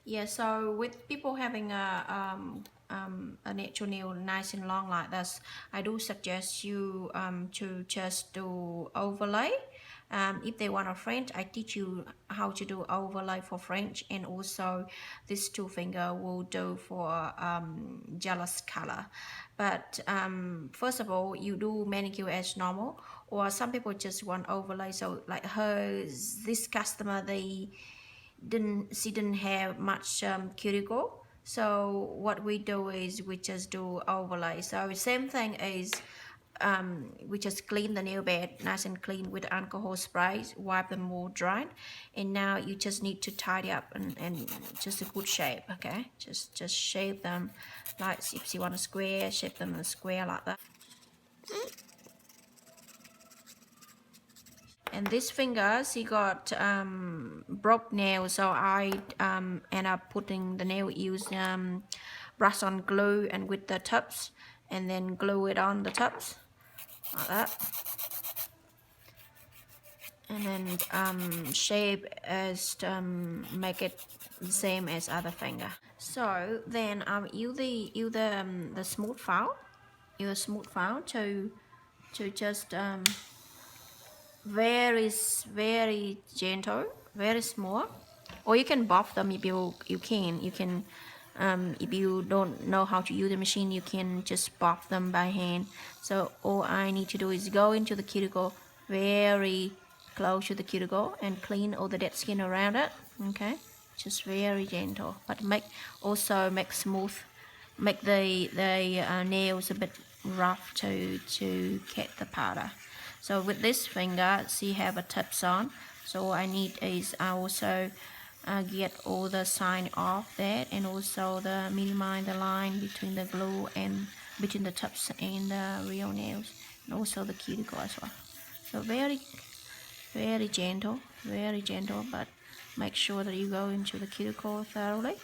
Yeah, so with people having a natural nail nice and long like this, I do suggest you to just do overlay. If they want a French, I teach you how to do overlay for French, and also this two finger will do for jealous color. But first of all, you do manicure as normal, or some people just want overlay. So like this customer, she didn't have much cuticle, so what we do is we just do overlay. So same thing is we just clean the nail bed nice and clean with alcohol spray, wipe them all dry, and now you just need to tidy up and just a good shape. Okay, just shape them like if you want a square, shape them in a square like that. And this finger, she got broke nail, so I end up putting the nail, use brush on glue and with the tips, and then glue it on the tips like that, and then shape as make it the same as other finger. So then use the smooth file, to just very gentle, very small, or you can buff them if you can if you don't know how to use the machine, you can just buff them by hand. So all I need to do is go into the cuticle very close to the cuticle and clean all the dead skin around it. Okay, just very gentle, but make smooth, make the nails a bit rough to get the powder. So with this finger, she have a tips on, so I need is I also get all the sign off that, and also the minimize the line between the glue and between the tips and the real nails, and also the cuticle as well. So very gentle, but make sure that you go into the cuticle thoroughly.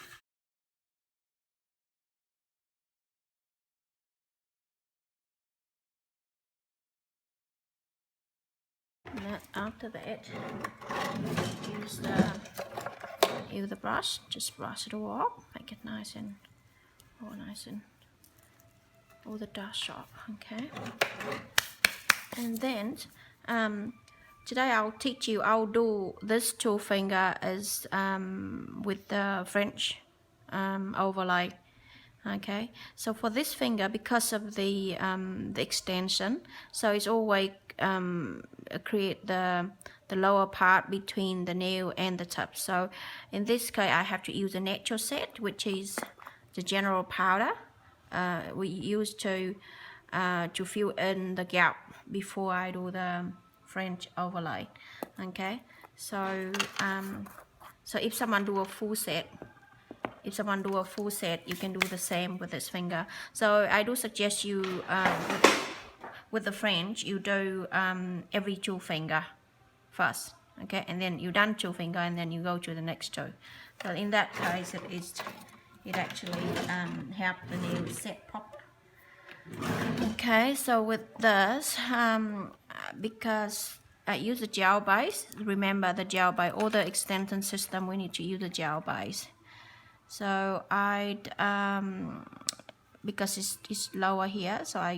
And after that, use the brush, just brush it all up, make it nice and all the dust off. Okay, and then today I'll do this two finger is with the French overlay. Okay, so for this finger, because of the extension, so it's always create the lower part between the nail and the tip. So in this case, I have to use a natural set, which is the general powder we use to fill in the gap before I do the French overlay. Okay, so so if someone do a full set, you can do the same with this finger. So I do suggest you with the French, you do every two finger first. Okay, and then you done two finger, and then you go to the next two. So in that case, it actually help the nail set pop. Okay, so with this, because I use the gel base, remember the gel base, all the extension system, we need to use the gel base. So I'd because it's lower here, so I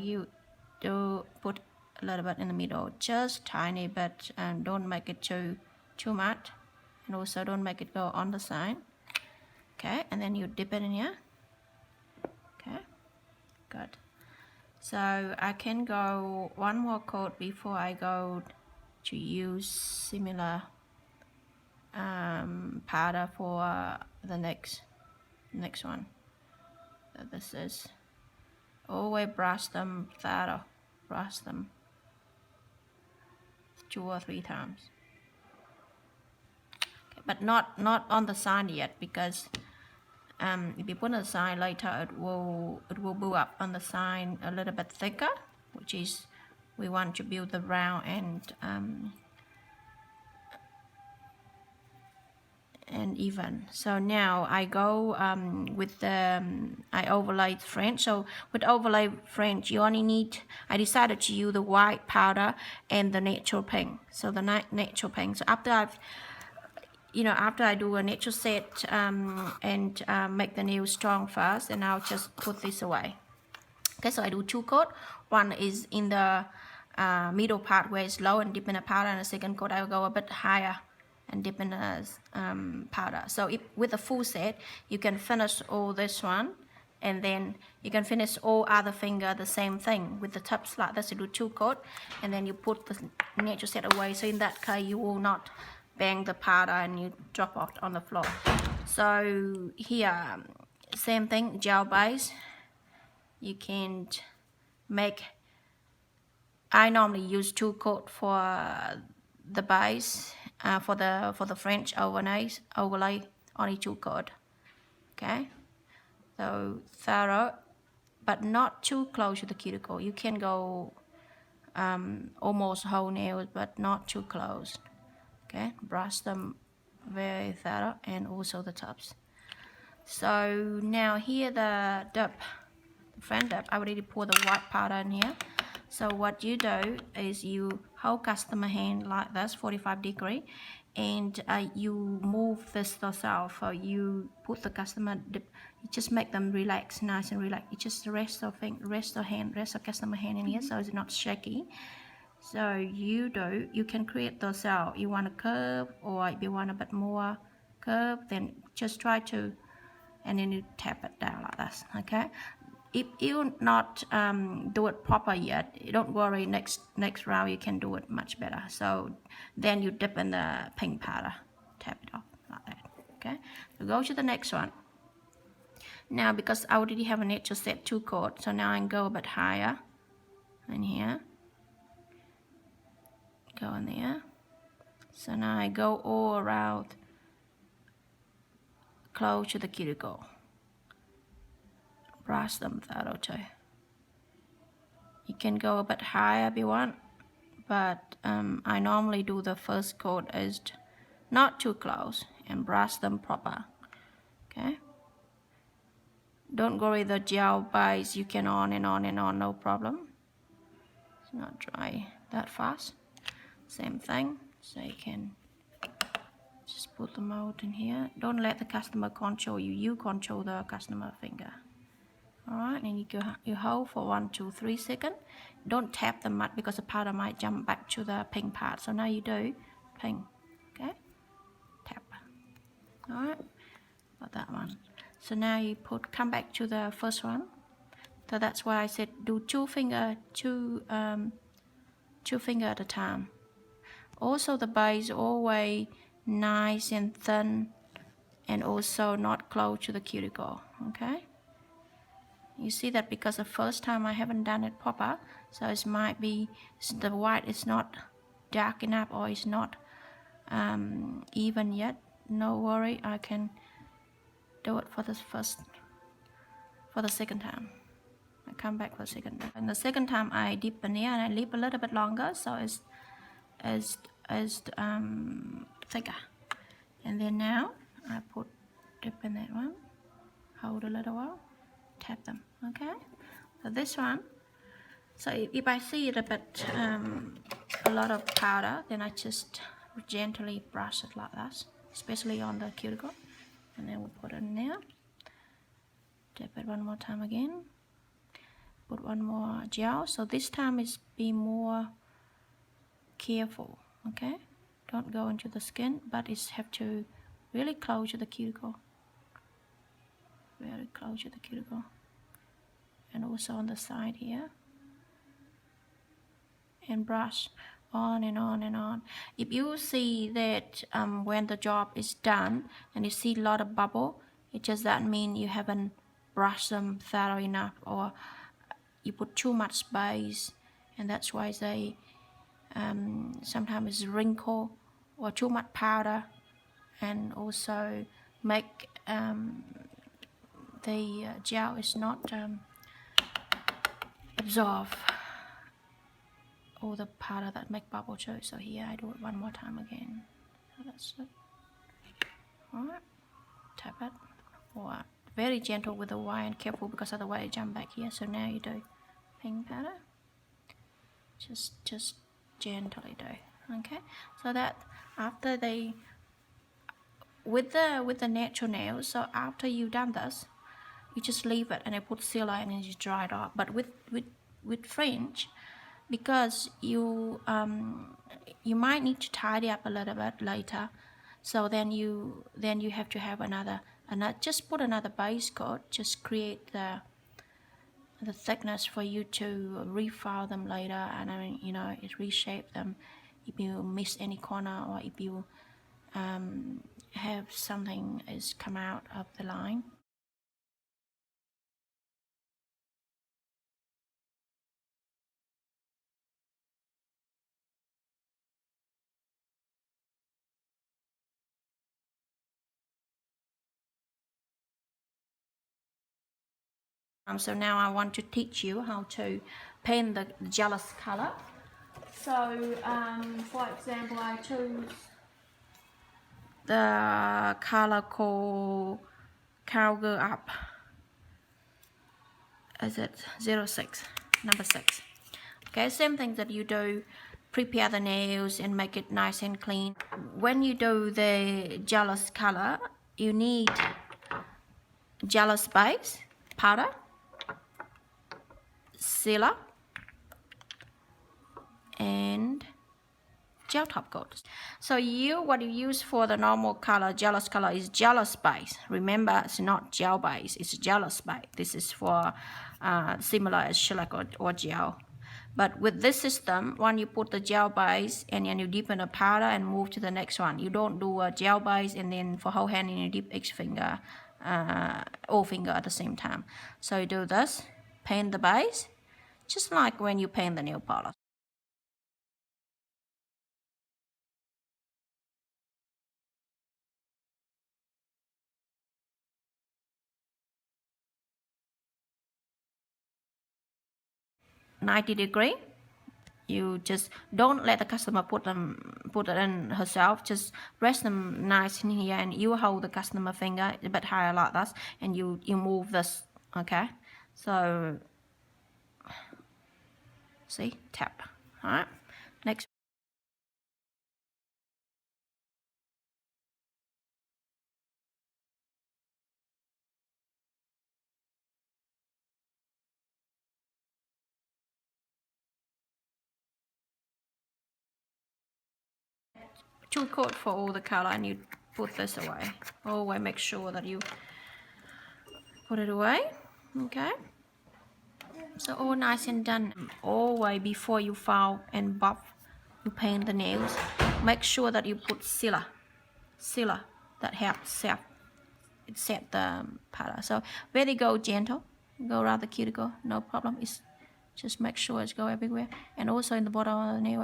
do put a little bit in the middle, just tiny bit, and don't make it too much, and also don't make it go on the side. Okay, and then you dip it in here. Okay, good. So I can go one more coat before I go to use similar powder for the next one. So this is always brush them thorough, brush them 2 or 3 times. Okay, but not on the side yet, because if you put on the side later, it will build up on the side a little bit thicker, which is we want to build the round and even. So now I go with the I overlay French. So with overlay French, you only need, I decided to use the white powder and the natural pink. So the natural pink. So after after I do a natural set and make the nail strong first, and I'll just put this away. Okay, so I do 2 coat. One is in the middle part where it's low and dip in a powder, and the second coat I'll go a bit higher and dip in a powder. So with a full set, you can finish all this one, and then you can finish all other finger the same thing with the tips like this. You do 2 coat, and then you put the natural set away. So in that case, you will not bang the powder and you drop off on the floor. So here, same thing, gel base. You can make, I normally use 2 coat for the base, for the French overlay, only 2 coat. Okay, so thorough, but not too close to the cuticle. You can go almost whole nails, but not too close. Okay, brush them very thorough, and also the tops. So now here the dip, the French dip, I already poured the white powder in here. So what you do is you hold customer hand like this, 45 degree, and you move this yourself. So you put the customer dip, you just make them relax, nice and relaxed. You just rest the customer hand in here, so it's not shaky. So you can create yourself. You want a curve, or if you want a bit more curve, then just try to, and then you tap it down like this. Okay, if you not do it proper yet, don't worry, next round you can do it much better. So then you dip in the pink powder, tap it off like that. Okay, so go to the next one. Now because I already have a natural set 2 coat, so now I can go a bit higher in here, go in there. So now I go all around close to the cuticle, brush them thorough too. You can go a bit higher if you want, but I normally do the first coat is not too close and brush them proper. Okay, don't worry, the gel base you can on and on and on, no problem. It's not dry that fast. Same thing, so you can just put them out in here. Don't let the customer control you, you control the customer finger. Alright, and you hold for 1, 2, 3 seconds. Don't tap them much because the powder might jump back to the pink part. So now you do pink. Okay, tap. Alright, got that one. So now you come back to the first one. So that's why I said do 2 finger at a time. Also the base always nice and thin, and also not close to the cuticle. Okay, you see that because the first time I haven't done it proper, so it might be the white is not dark enough, or it's not even yet. No worry, I can do it for the second time. I come back for the second time, and the second time I dip in here and I leave a little bit longer, so it's thicker. And then now I dip in that one, hold a little while, tap them. Okay, so this one, so if I see it a bit a lot of powder, then I just gently brush it like that, especially on the cuticle, and then we'll put it in there, dip it one more time again, put one more gel. So this time is be more careful. Okay, don't go into the skin, but it's have to really close to the cuticle, very close to the cuticle, and also on the side here, and brush on and on and on. If you see that when the job is done and you see a lot of bubble, it just that mean you haven't brushed them thorough enough, or you put too much base, and that's why they sometimes it's wrinkle or too much powder, and also make the gel is not absorb all the powder that make bubble too. So here I do it one more time again. So that's it. Alright, tap it. Or very gentle with the wire, and careful because otherwise it jump back here. So now you do pink powder. Just gently do. Okay, so that after they with the natural nails, so after you've done this, you just leave it and I put sealer and then you dry it off. But with French, because you might need to tidy up a little bit later, so then you have to have another just put another base coat, just create the thickness for you to refile them later, and I mean, you know, it reshape them if you miss any corner or if you have something is come out of the line. So now I want to teach you how to paint the jealous color. So for example, I chose the color called Cowgirl Up. Is it 06, number 6? Okay, same thing that you do, prepare the nails and make it nice and clean. When you do the jealous color, you need jealous base, powder, sealer, and gel top coat. So what you use for the normal color, jealous color, is jealous base. Remember, it's not gel base, it's jealous base. This is for similar as shellac or gel. But with this system, when you put the gel base and then you dip in the powder and move to the next one, you don't do a gel base and then for whole hand and you dip each finger, all finger at the same time. So you do this, paint the base, just like when you paint the nail polish. "90°. You just don't let the customer put it in herself. Just rest them nice in here, and you hold the customer finger a bit higher like this, and you move this. Okay, so see, tap. All right, next. Two coat for all the color, and you put this away. Always make sure that you put it away. Okay. So all nice and done. Always before you file and buff, you paint the nails. Make sure that you put sealer that helps set the powder. So very go gentle, go around the cuticle, no problem. It's just make sure it's go everywhere, and also in the bottom of the nail.